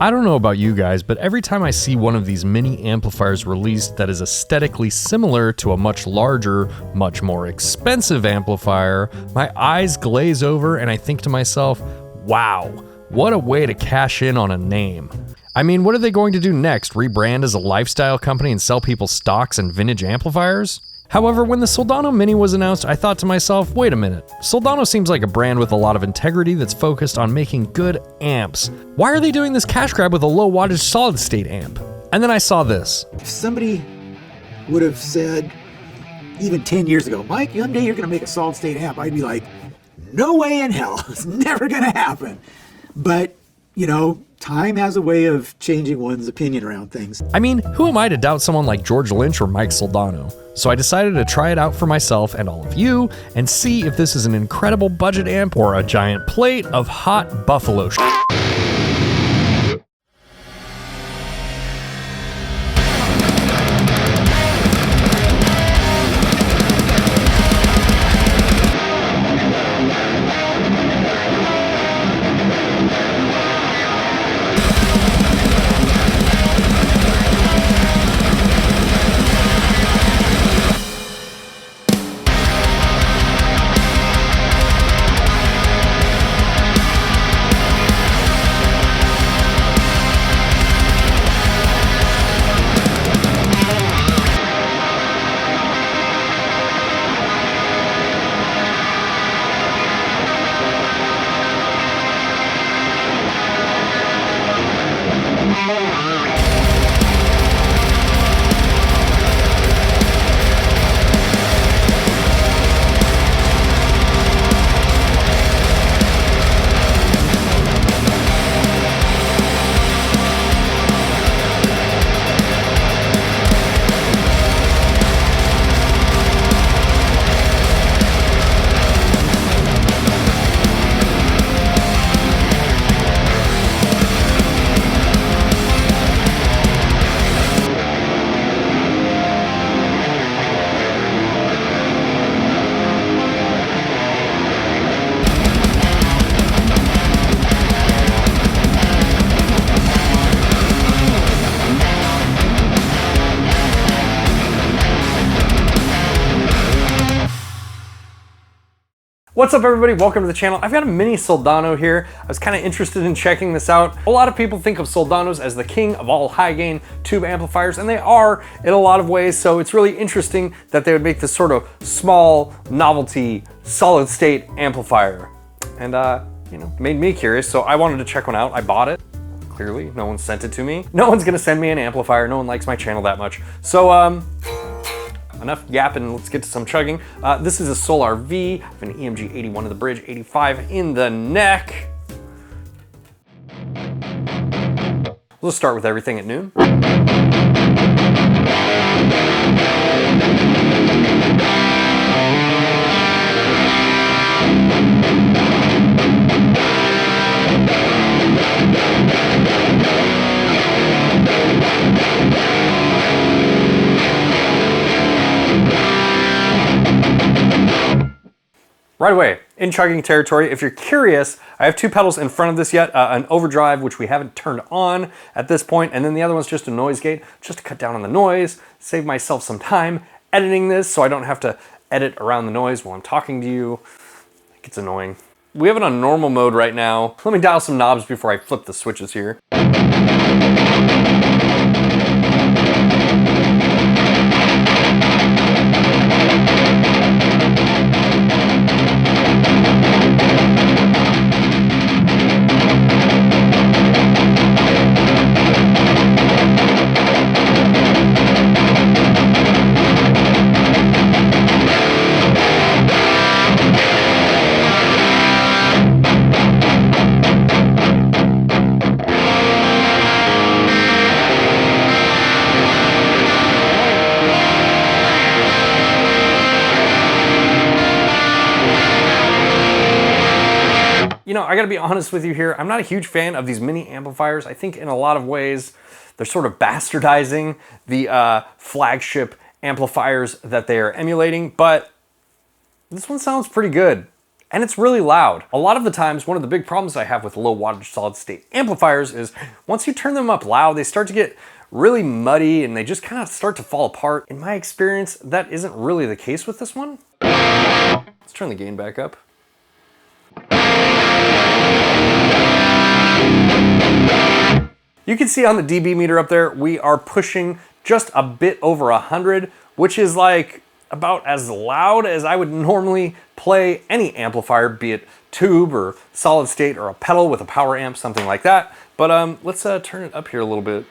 I don't know about you guys, but every time I see one of these mini amplifiers released that is aesthetically similar to a much larger, much more expensive amplifier, my eyes glaze over and I think to myself, wow, what a way to cash in on a name. I mean, what are they going to do next? Rebrand as a lifestyle company and sell people stocks and vintage amplifiers? However, when the Soldano Mini was announced, I thought to myself, wait a minute, Soldano seems like a brand with a lot of integrity that's focused on making good amps. Why are they doing this cash grab with a low wattage solid state amp? And then I saw this. If somebody would have said, even 10 years ago, Mike, one day you're gonna make a solid state amp, I'd be like, no way in hell, it's never gonna happen. But, you know, time has a way of changing one's opinion around things. I mean, who am I to doubt someone like George Lynch or Mike Soldano? So I decided to try it out for myself and all of you and see if this is an incredible budget amp or a giant plate of hot buffalo shit. What's up everybody, welcome to the channel. I've got a mini Soldano here. I was kind of interested in checking this out. A lot of people think of Soldanos as the king of all high gain tube amplifiers, and they are in a lot of ways, so it's really interesting that they would make this sort of small novelty solid state amplifier. And you know, made me curious, so I wanted to check one out. I bought it. Clearly, no one sent it to me. No one's gonna send me an amplifier. No one likes my channel that much. So enough yapping, let's get to some chugging. This is a Solar V, I have an 𝗦𝗣𝗘𝗏 in the bridge, 85 in the neck. Let's start with everything at noon. Right away, in chugging territory, if you're curious, I have two pedals in front of this yet, an overdrive, which we haven't turned on at this point, and then the other one's just a noise gate, just to cut down on the noise, save myself some time editing this so I don't have to edit around the noise while I'm talking to you. It gets annoying. We have it on normal mode right now. Let me dial some knobs before I flip the switches here. You know, I gotta be honest with you here, I'm not a huge fan of these mini amplifiers. I think in a lot of ways, they're sort of bastardizing the flagship amplifiers that they are emulating, but this one sounds pretty good. and it's really loud. A lot of the times, one of the big problems I have with low wattage solid state amplifiers is once you turn them up loud, they start to get really muddy and they just kind of start to fall apart. In my experience, that isn't really the case with this one. Let's turn the gain back up. You can see on the dB meter up there, we are pushing just a bit over 100, which is like about as loud as I would normally play any amplifier, be it tube or solid state or a pedal with a power amp, something like that. But let's turn it up here a little bit.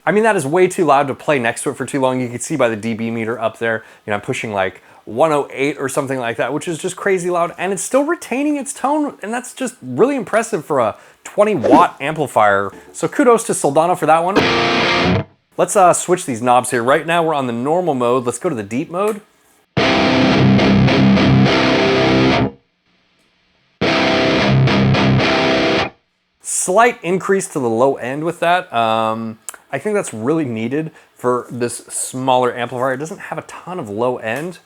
I mean, that is way too loud to play next to it for too long. You can see by the dB meter up there, you know, I'm pushing like 108 or something like that, which is just crazy loud, and it's still retaining its tone, and that's just really impressive for a 20-watt amplifier. So kudos to Soldano for that one. Let's switch these knobs here. Right now we're on the normal mode. Let's go to the deep mode. Slight increase to the low end with that. I think that's really needed for this smaller amplifier. It doesn't have a ton of low end.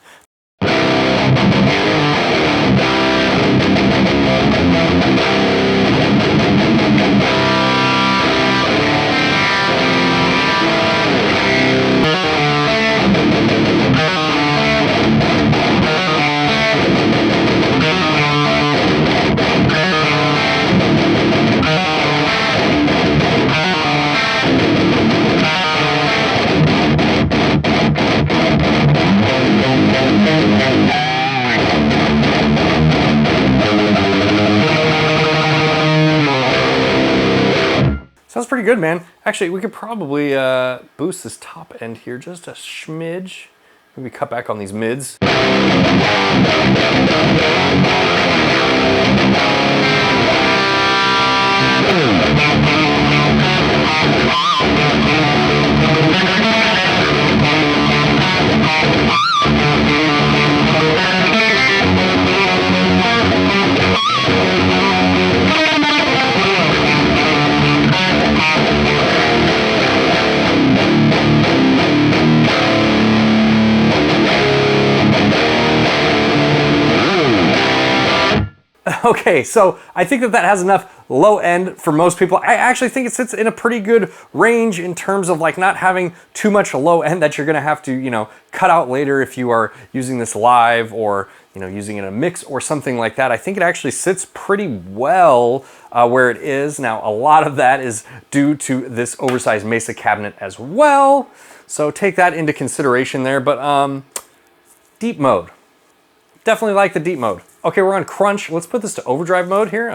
Sounds pretty good, man. Actually, we could probably boost this top end here just a smidge. Maybe cut back on these mids. Okay, so I think that has enough low end for most people. I actually think it sits in a pretty good range in terms of like not having too much low end that you're gonna have to, you know, cut out later if you are using this live or, you know, using it in a mix or something like that. I think it actually sits pretty well where it is. Now, a lot of that is due to this oversized 𝗦𝗣𝗘 cabinet as well. So take that into consideration there, but deep mode. Definitely like the deep mode. Okay, we're on crunch. Let's put this to overdrive mode here.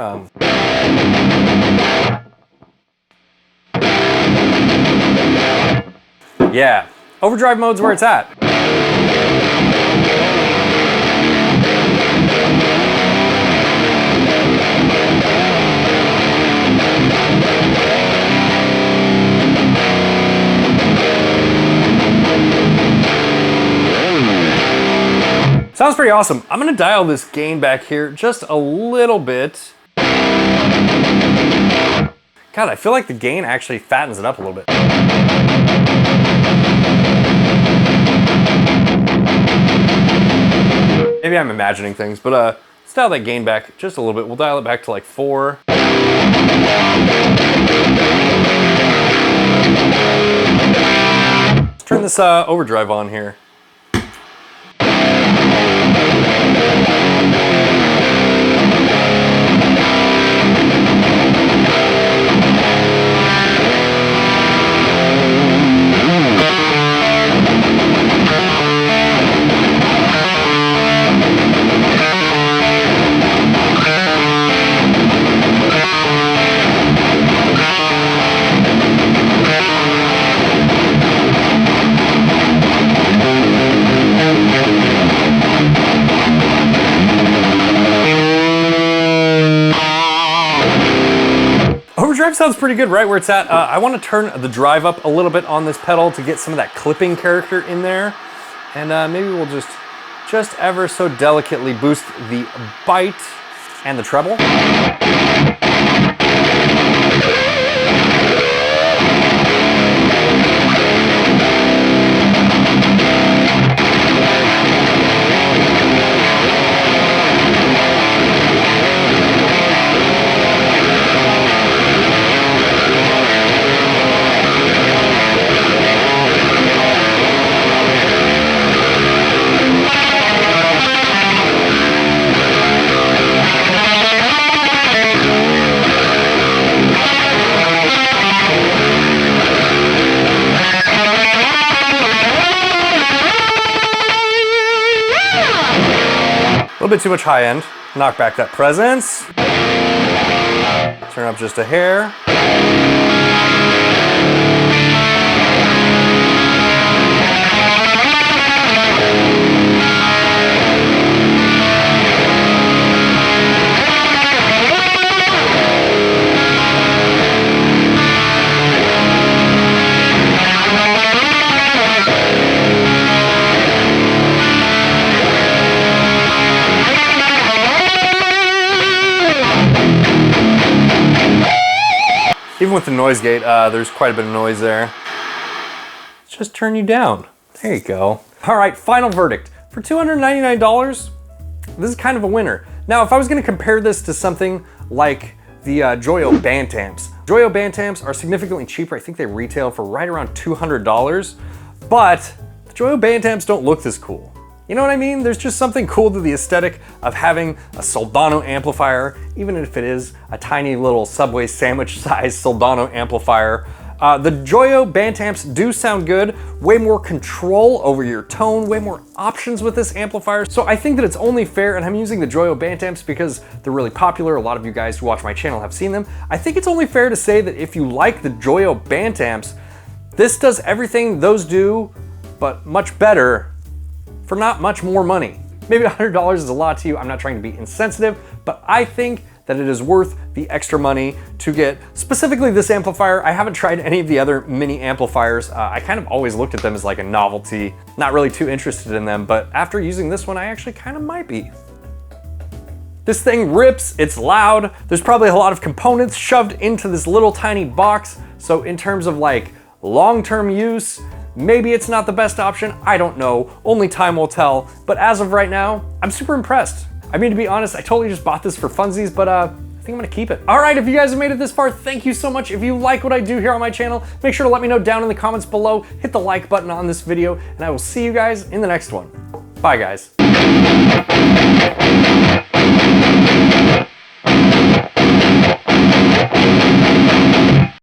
Yeah, overdrive mode's where it's at. Sounds pretty awesome. I'm gonna dial this gain back here just a little bit. God, I feel like the gain actually fattens it up a little bit. Maybe I'm imagining things, but let's dial that gain back just a little bit. We'll dial it back to like 4. Let's turn this overdrive on here. Overdrive sounds pretty good right where it's at. I want to turn the drive up a little bit on this pedal to get some of that clipping character in there. And maybe we'll just ever so delicately boost the bite and the treble. little bit too much high end. Knock back that presence. Turn up just a hair. Even with the noise gate, there's quite a bit of noise there. Let's just turn you down. There you go. All right, final verdict. For $299, this is kind of a winner. Now, if I was gonna compare this to something like the Joyo Band Amps. Joyo Band Amps are significantly cheaper. I think they retail for right around $200, but the Joyo Band Amps don't look this cool. You know what I mean? There's just something cool to the aesthetic of having a Soldano amplifier, even if it is a tiny little Subway sandwich sized Soldano amplifier. The Joyo Band Amps do sound good, way more control over your tone, way more options with this amplifier. So I think that it's only fair, and I'm using the Joyo Band Amps because they're really popular. A lot of you guys who watch my channel have seen them. I think it's only fair to say that if you like the Joyo Band Amps, this does everything those do, but much better for not much more money. Maybe $100 is a lot to you. I'm not trying to be insensitive, but I think that it is worth the extra money to get specifically this amplifier. I haven't tried any of the other mini amplifiers. I kind of always looked at them as like a novelty, not really too interested in them, but after using this one, I actually kind of might be. This thing rips, it's loud. There's probably a lot of components shoved into this little tiny box. So in terms of like long-term use, maybe it's not the best option, I don't know, only time will tell, but as of right now, I'm super impressed. I mean, to be honest, I totally just bought this for funsies, but I think I'm gonna keep it. All right, if you guys have made it this far, thank you so much. If you like what I do here on my channel, make sure to let me know down in the comments below, hit the like button on this video, and I will see you guys in the next one. Bye, guys.